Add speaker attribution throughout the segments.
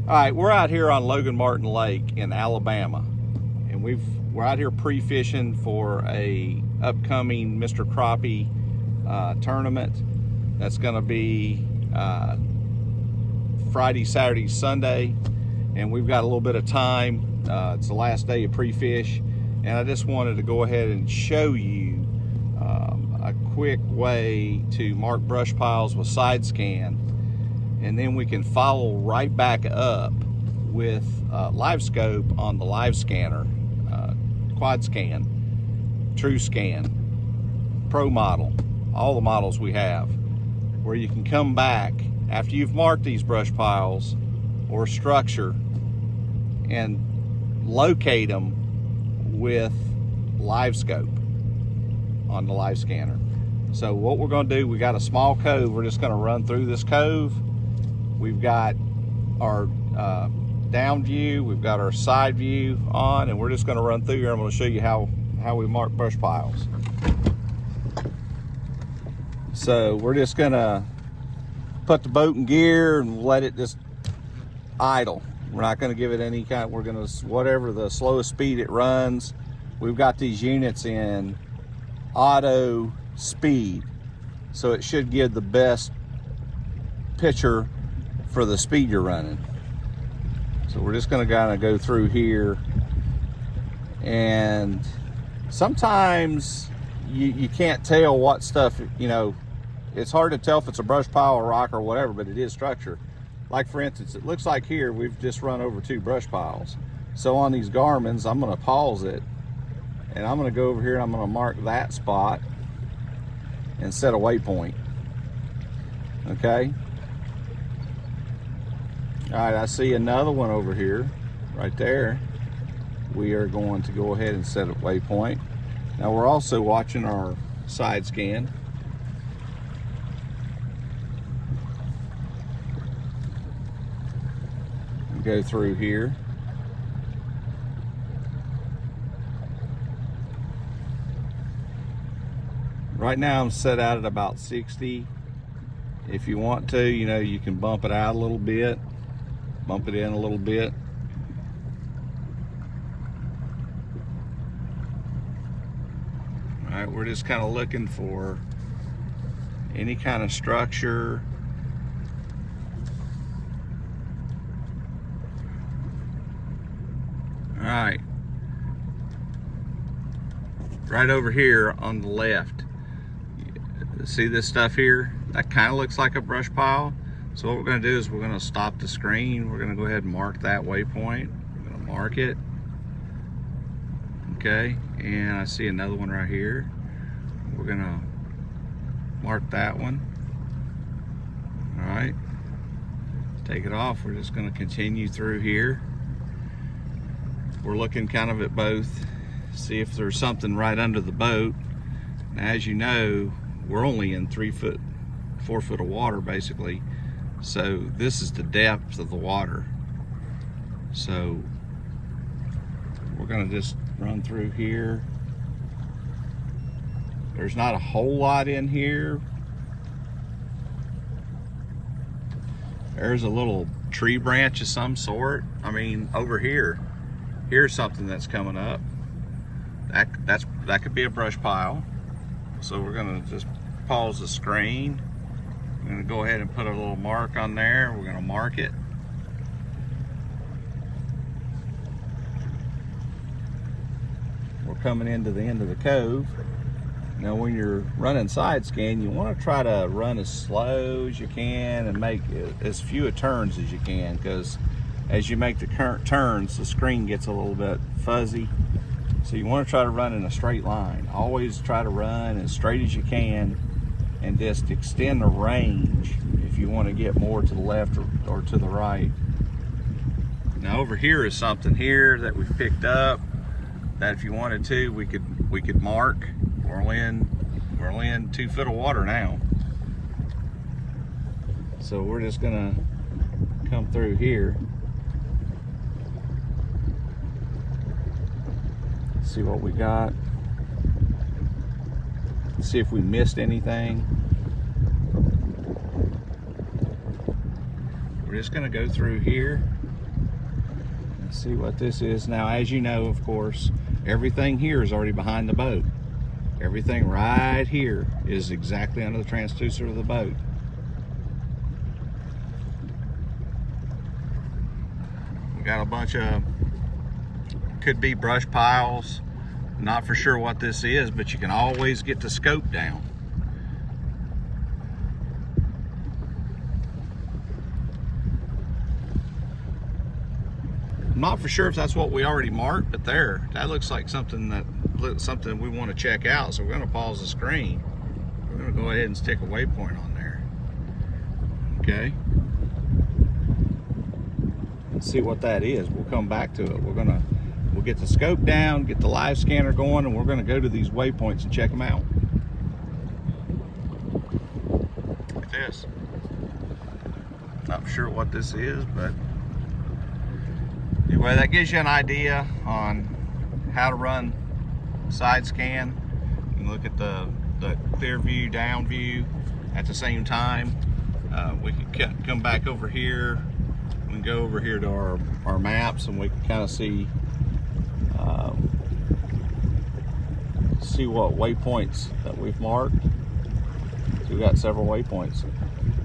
Speaker 1: All right, we're out here on Logan Martin Lake in Alabama, and we're out here pre-fishing for a upcoming Mr. Crappie tournament. That's going to be Friday, Saturday, Sunday, and we've got a little bit of time. It's the last day of pre-fish, and I just wanted to go ahead and show you a quick way to mark brush piles with side scan, and then we can follow right back up with Livescope on the Livescanner, Quad Scan, True Scan, Pro model, all the models we have, where you can come back after you've marked these brush piles or structure and locate them with Livescope on the Livescanner. So what we're going to do, we got a small cove. We're just going to run through this cove. We've got our down view, we've got our side view on, and we're just going to run through here. I'm going to show you how we mark brush piles. So we're just going to put the boat in gear and let it just idle. We're not going to give it any kind, we're going to, whatever the slowest speed it runs. We've got these units in auto speed, so it should give the best picture for the speed you're running. So we're just going to kind of go through here, and sometimes you can't tell what stuff, you know, it's hard to tell if it's a brush pile or rock or whatever, but it is structure. Like for instance, it looks like here we've just run over 2 brush piles. So on these Garmins, I'm going to pause it, and I'm going to go over here and I'm going to mark that spot and set a waypoint. Okay. All right, I see another one over here, right there. We are going to go ahead and set a waypoint. Now we're also watching our side scan. Go through here. Right now I'm set out at about 60. If you want to, you know, you can bump it out a little bit, bump it in a little bit. All right, we're just kind of looking for any kind of structure. All right, right over here on the left, see this stuff here? That kind of looks like a brush pile. So what we're going to do is we're going to stop the screen. We're going to go ahead and mark that waypoint. We're going to mark it. Okay, and I see another one right here. We're going to mark that one. All right, take it off. We're just going to continue through here. We're looking kind of at both, see if there's something right under the boat. Now, as you know, we're only in 3 foot, 4 foot of water basically. So this is the depth of the water. So we're gonna just run through here. There's not a whole lot in here. There's a little tree branch of some sort. I mean, over here, here's something that's coming up. That could be a brush pile. So we're gonna just pause the screen. I'm gonna go ahead and put a little mark on there. We're gonna mark it. We're coming into the end of the cove. Now when you're running side scan, you wanna try to run as slow as you can and make as few turns as you can, because as you make the current turns, the screen gets a little bit fuzzy. So you want to try to run in a straight line. Always try to run as straight as you can and just extend the range if you want to get more to the left or to the right. Now over here is something here that we've picked up that if you wanted to, we could mark. We're only in 2 foot of water now. So we're just gonna come through here. See what we got. See if we missed anything. We're just gonna go through here. Let's see what this is. Now, as you know, of course, everything here is already behind the boat. Everything right here is exactly under the transducer of the boat. We got a bunch of, could be brush piles. Not for sure what this is, but you can always get the scope down. I'm not for sure if that's what we already marked, but there, that looks like something we want to check out. So we're going to pause the screen. We're going to go ahead and stick a waypoint on there. Okay. Let's see what that is. We'll come back to it. We'll get the scope down, get the live scanner going, and we're going to go to these waypoints and check them out. Like this. Not sure what this is, but anyway, that gives you an idea on how to run side scan. You can look at the clear view, down view at the same time. We can come back over here. We can go over here to our maps, and we can kind of see what waypoints that we've marked. So we've got several waypoints.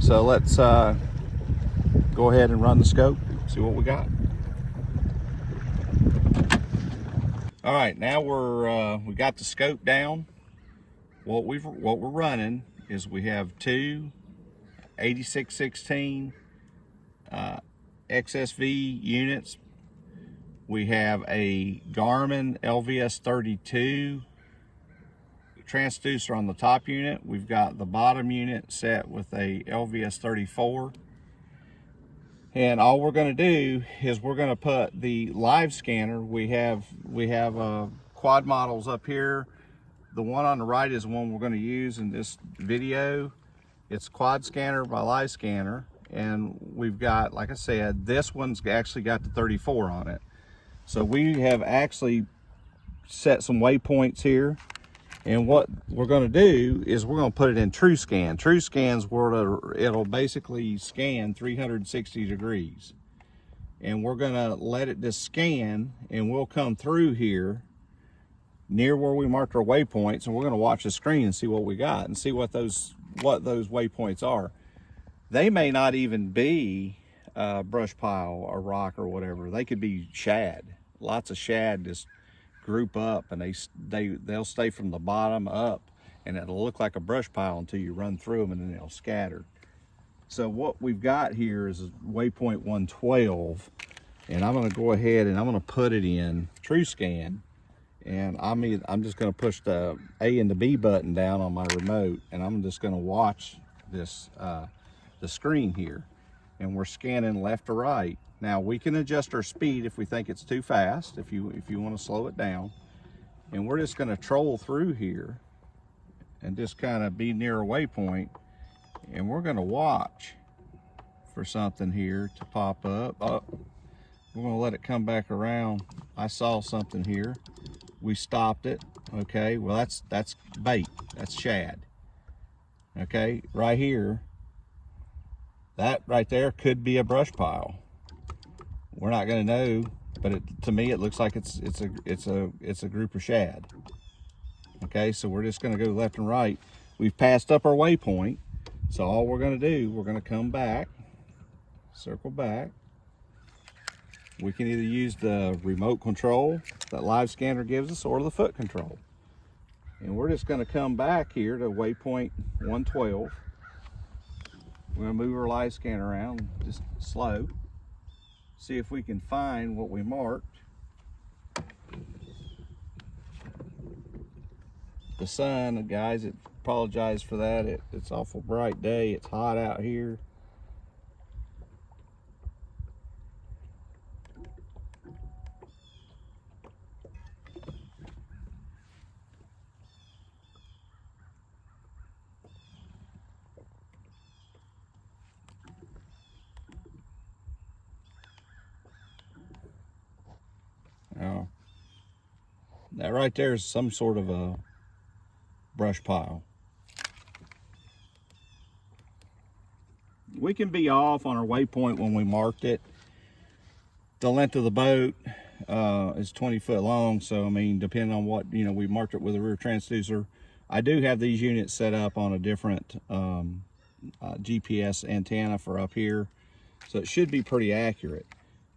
Speaker 1: So let's go ahead and run the scope, see what we got. All right, now we got the scope down. What we're running is we have two 8616 XSV units. We have a Garmin LVS32 transducer on the top unit. We've got the bottom unit set with a LVS34. And all we're going to do is we're going to put the live scanner. We have quad models up here. The one on the right is the one we're going to use in this video. It's quad scanner by live scanner. And we've got, like I said, this one's actually got the 34 on it. So we have actually set some waypoints here. And what we're going to do is we're going to put it in true scan. True scan's where it'll basically scan 360 degrees. And we're going to let it just scan, and we'll come through here near where we marked our waypoints, and we're going to watch the screen and see what we got and see what those waypoints are. They may not even be brush pile or rock or whatever. They could be shad. Lots of shad just group up, and they'll stay from the bottom up, and it'll look like a brush pile until you run through them, and then they'll scatter. So what we've got here is waypoint 112, and I'm going to go ahead and I'm going to put it in true scan, and I'm just going to push the A and the B button down on my remote, and I'm just going to watch this the screen here, and we're scanning left to right. Now we can adjust our speed if we think it's too fast, if you want to slow it down. And we're just going to troll through here and just kind of be near a waypoint, and we're going to watch for something here to pop up. Oh, we're going to let it come back around. I saw something here. We stopped it. Okay, well that's bait. That's shad. Okay, right here. That right there could be a brush pile. We're not going to know, but to me it looks like it's a group of shad. Okay, so we're just going to go left and right. We've passed up our waypoint, so all we're going to do, we're going to come back, circle back. We can either use the remote control that live scanner gives us, or the foot control. And we're just going to come back here to waypoint 112. We're going to move our live scanner around just slow. See if we can find what we marked. The sun, guys, apologize for that. It's an awful bright day. It's hot out here. Now, that right there is some sort of a brush pile. We can be off on our waypoint when we marked it. the length of the boat is 20 foot long. So I mean, depending on what, you know, we marked it with a rear transducer. I do have these units set up on a different GPS antenna for up here, so it should be pretty accurate.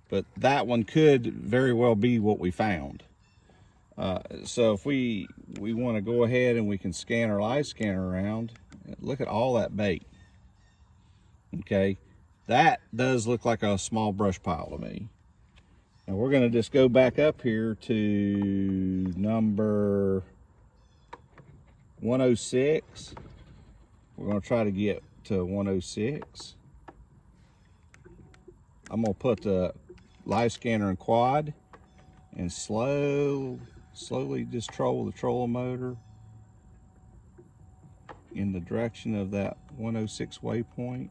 Speaker 1: But that one could very well be what we found. So if we want to go ahead and we can scan our Livescanner around, look at all that bait. Okay, that does look like a small brush pile to me. Now we're going to just go back up here to number 106. We're going to try to get to 106. I'm going to put the Livescanner in quad and slowly just troll the trolling motor in the direction of that 106 waypoint.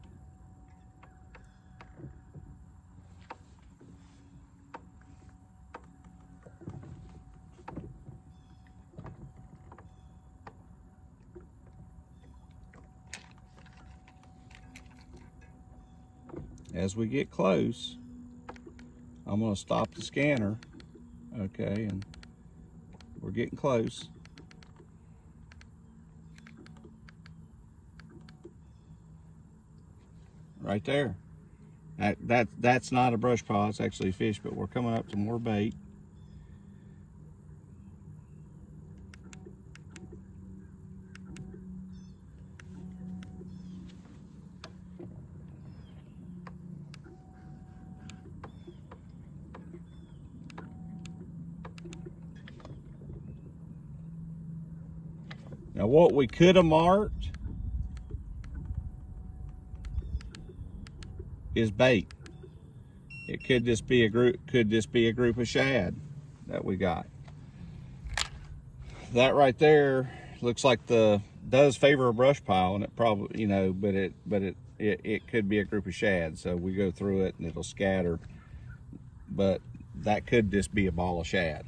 Speaker 1: As we get close, I'm going to stop the scanner, okay, and we're getting close. Right there. That's not a brush pile, it's actually a fish, but we're coming up to more bait. Now what we could have marked is bait. It could just be a group of shad that we got. That right there looks like does favor a brush pile, and it probably, you know, but it could be a group of shad. So we go through it and it'll scatter, but that could just be a ball of shad.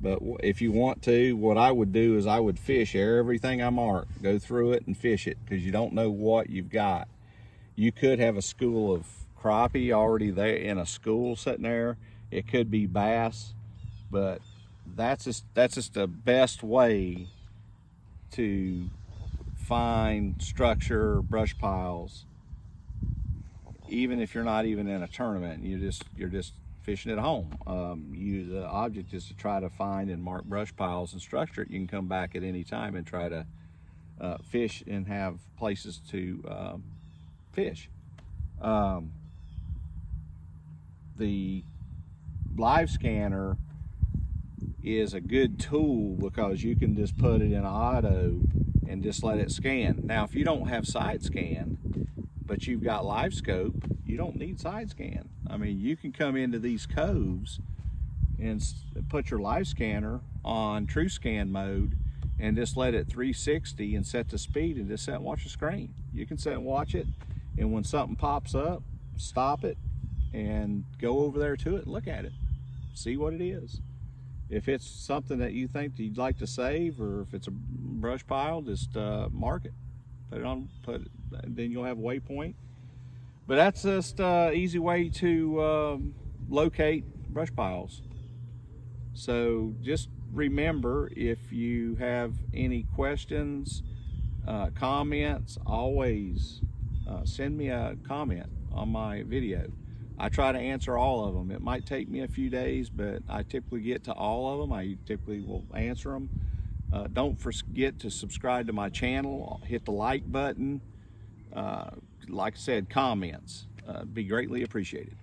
Speaker 1: But if you want to, what I would do is I would fish everything I mark, go through it and fish it, because you don't know what you've got. You could have a school of crappie already there in a school sitting there. It could be bass, but that's just the best way to find structure, brush piles, even if you're not even in a tournament. You're just fishing at home. The object is to try to find and mark brush piles and structure it. You can come back at any time and try to fish and have places to fish. The Livescanner is a good tool because you can just put it in auto and just let it scan. Now, if you don't have side scan, but you've got Livescope, you don't need side scan. I mean, you can come into these coves and put your Livescanner on true scan mode and just let it 360 and set the speed and just sit and watch the screen. You can sit and watch it, and when something pops up, stop it and go over there to it and look at it, see what it is. If it's something that you think you'd like to save, or if it's a brush pile, just mark it, then you'll have a waypoint. But that's just an easy way to locate brush piles. So just remember, if you have any questions, comments, always send me a comment on my video. I try to answer all of them. It might take me a few days, but I typically get to all of them. I typically will answer them. Don't forget to subscribe to my channel. Hit the like button. Like I said, comments be greatly appreciated.